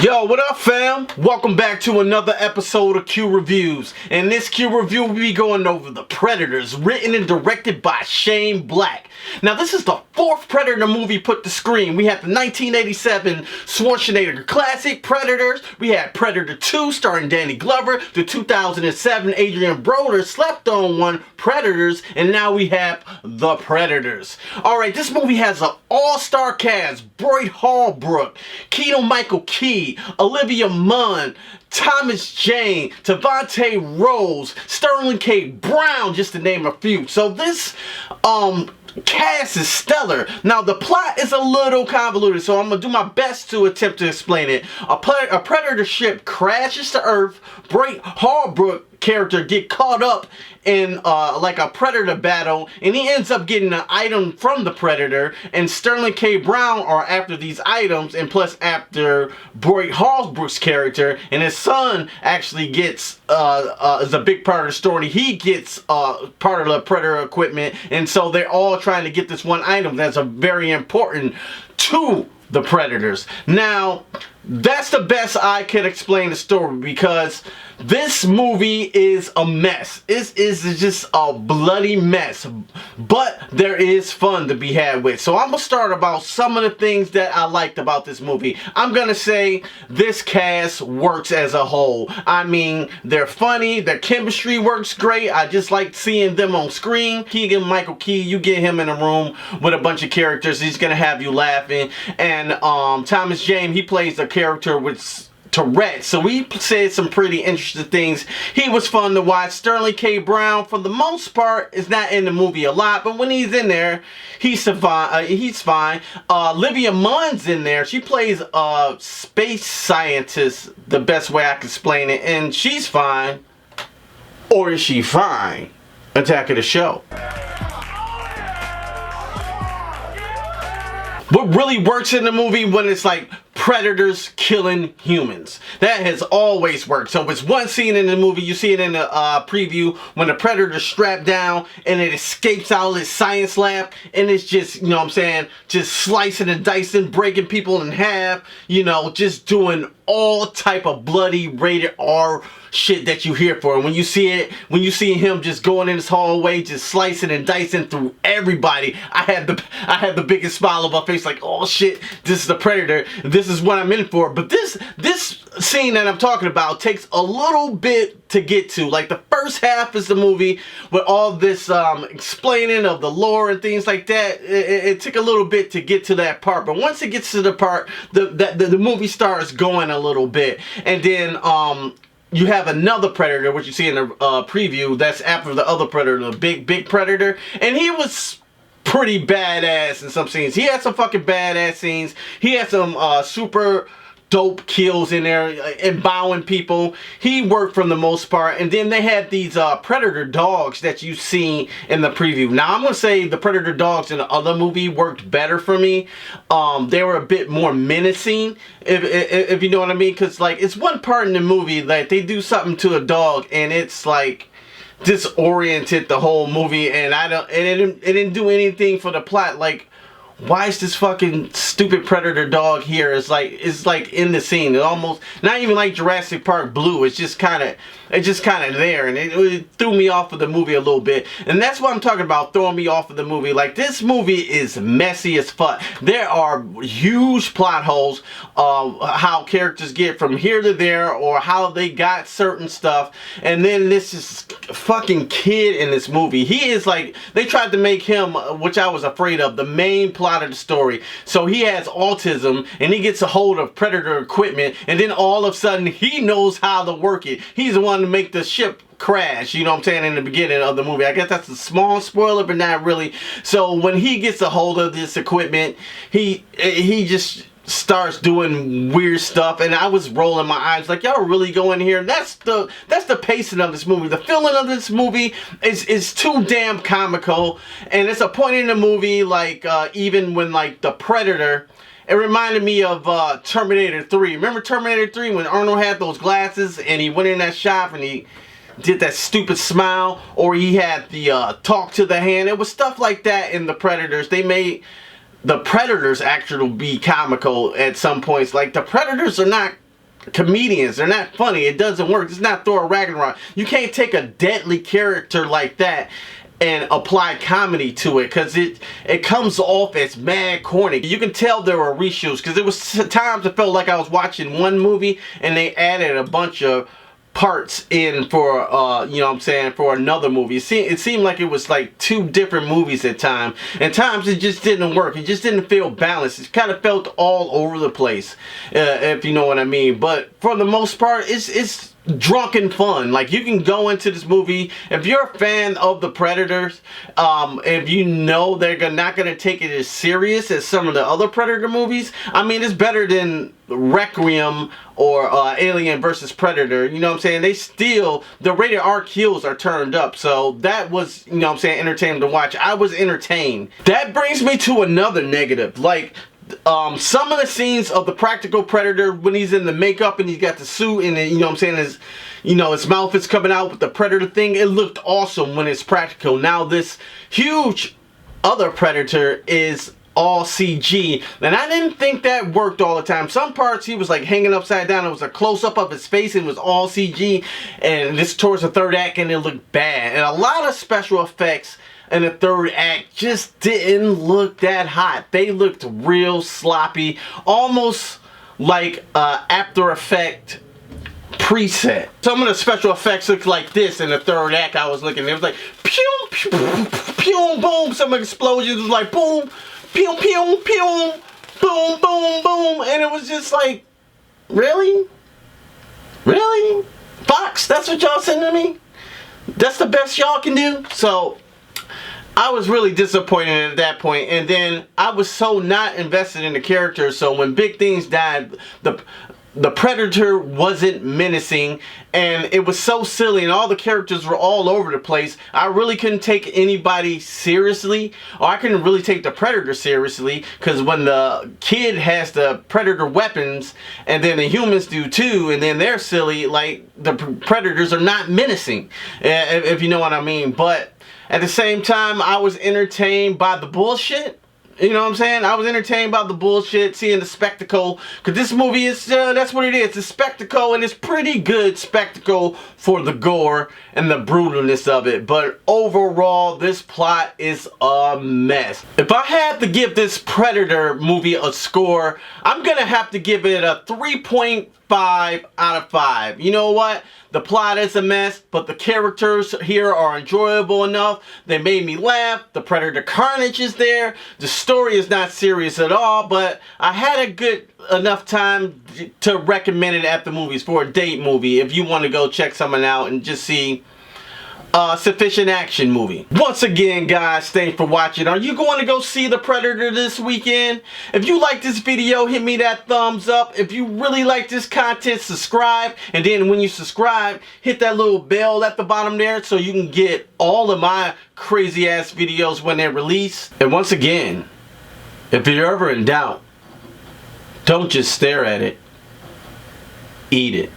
Yo, what up fam? Welcome back to another episode of Q Reviews. In this Q Review, we'll be going over The Predators, written and directed by Shane Black. Now this is the fourth Predator movie put to screen. We had the 1987 Schwarzenegger classic Predators. We had Predator 2 starring Danny Glover. The 2007 Adrian Broder slept on one, Predators. And now we have The Predators. Alright, this movie has an all-star cast. Boyd Holbrook, Keegan-Michael Key, Olivia Munn, Thomas Jane, Devontae Rose, Sterling K. Brown, just to name a few. So this cast is stellar. Now the plot is a little convoluted, so I'm gonna do my best to attempt to explain it. A predator ship crashes to Earth. Boyd Holbrook character get caught up in like a predator battle, and he ends up getting an item from the predator, and Sterling K. Brown are after these items, and plus after Boyd Holbrook's character, and his son actually gets is a big part of the story. He gets part of the predator equipment, and so they're all trying to get this one item that's a very important to the Predators. Now that's the best I can explain the story, because this movie is a mess. It is just a bloody mess, but there is fun to be had with. So I'm gonna start about some of the things that I liked about this movie. I'm gonna say this cast works as a whole. I mean, they're funny, their chemistry works great. I just like seeing them on screen. Keegan-Michael Key, you get him in a room with a bunch of characters, he's gonna have you laughing. And Thomas Jane, he plays a character with Tourette's, so he said some pretty interesting things. He was fun to watch. Sterling K. Brown, for the most part, is not in the movie a lot, but when he's in there, he's fine. Olivia Munn's in there. She plays a space scientist, the best way I can explain it, and she's fine. Or is she fine? Attack of the show. What really works in the movie when it's like predators killing humans. That has always worked. So it's one scene in the movie, you see it in the preview, when the predator's strapped down and it escapes out of his science lab, and it's just, you know what I'm saying, just slicing and dicing, breaking people in half, you know, just doing all type of bloody rated R shit that you hear for. And when you see it, when you see him just going in this hallway, just slicing and dicing through everybody, I had the biggest smile on my face, like, oh shit, this is the Predator, this is what I'm in for. But this scene that I'm talking about takes a little bit to get to. Like, the first half is the movie with all this explaining of the lore and things like that. It took a little bit to get to that part, but once it gets to the part, the movie starts going a little bit. And then you have another Predator, which you see in the preview, that's after the other Predator, the big Predator, and he was pretty badass in some scenes. He had some fucking badass scenes. He had some super dope kills in there, embowing people. He worked for the most part. And then they had these Predator dogs that you see in the preview. Now I'm gonna say the Predator dogs in the other movie worked better for me. They were a bit more menacing, if you know what I mean, because like it's one part in the movie that they do something to a dog and it's like disoriented the whole movie, and it didn't do anything for the plot. Like, why is this fucking stupid Predator dog here? It's like in the scene. It's almost not even like Jurassic Park Blue. It's just kind of there, and it threw me off of the movie a little bit. And that's what I'm talking about, throwing me off of the movie. Like, this movie is messy as fuck. There are huge plot holes, how characters get from here to there, or how they got certain stuff. And then this is fucking kid in this movie. He is like, they tried to make him, which I was afraid of, the main plot of the story. So he has autism, and he gets a hold of Predator equipment, and then all of a sudden he knows how to work it. He's the one to make the ship crash, you know what I'm saying, in the beginning of the movie. I guess that's a small spoiler, but not really. So when he gets a hold of this equipment, he just starts doing weird stuff, and I was rolling my eyes like, y'all really going here? That's the pacing of this movie. The feeling of this movie is too damn comical, and it's a point in the movie, like even when like the Predator, it reminded me of Terminator 3. Remember Terminator 3 when Arnold had those glasses and he went in that shop and he did that stupid smile, or he had the talk to the hand? It was stuff like that in the Predators. They made the Predators actually be comical at some points. Like, the Predators are not comedians. They're not funny. It doesn't work. It's not Thor Ragnarok. You can't take a deadly character like that and apply comedy to it, because it comes off as mad corny. You can tell there were reshoots, because there was times it felt like I was watching one movie and they added a bunch of parts in for you know what I'm saying, for another movie. It seemed like it was like two different movies at times, and times it just didn't work. It just didn't feel balanced. It kind of felt all over the place, if you know what I mean. But for the most part, it's drunken fun. Like, you can go into this movie if you're a fan of the Predators, if you know they're not gonna take it as serious as some of the other Predator movies. I mean, it's better than Requiem or Alien versus Predator. You know what I'm saying? They still, the rated R kills are turned up, so that was, you know what I'm saying, entertaining to watch. I was entertained. That brings me to another negative. Like, some of the scenes of the practical Predator, when he's in the makeup and he's got the suit and you know what I'm saying, his mouth is coming out with the Predator thing, it looked awesome when it's practical. Now this huge other Predator is all CG, and I didn't think that worked all the time. Some parts he was like hanging upside down, it was a close-up of his face and it was all CG, and this towards the third act and it looked bad. And a lot of special effects and the third act just didn't look that hot. They looked real sloppy, almost like After Effect preset. Some of the special effects looked like this in the third act. I was looking, it was like pew pew pew boom. Some explosions was like boom pew pew pew boom boom boom, and it was just like, really, Fox? That's what y'all sending me? That's the best y'all can do? So I was really disappointed at that point, and then I was so not invested in the characters. So when big things died, the Predator wasn't menacing, and it was so silly, and all the characters were all over the place. I really couldn't take anybody seriously, or I couldn't really take the Predator seriously, because when the kid has the Predator weapons, and then the humans do too, and then they're silly, like, the Predators are not menacing, if you know what I mean. But at the same time, I was entertained by the bullshit. You know what I'm saying? I was entertained by the bullshit, seeing the spectacle. Because this movie is, that's what it is. It's a spectacle, and it's pretty good spectacle for the gore and the brutalness of it. But overall, this plot is a mess. If I had to give this Predator movie a score, I'm going to have to give it a 3.5 out of 5. You know what? The plot is a mess, but the characters here are enjoyable enough. They made me laugh. The Predator carnage is there. The story is not serious at all, but I had a good enough time to recommend it at the movies for a date movie if you want to go check someone out and just see sufficient action movie. Once again, guys, thanks for watching. Are you going to go see the Predator this weekend? If you like this video, hit me that thumbs up. If you really like this content, subscribe, and then when you subscribe, hit that little bell at the bottom there so you can get all of my crazy ass videos when they're released. And once again, if you're ever in doubt, don't just stare at it, eat it.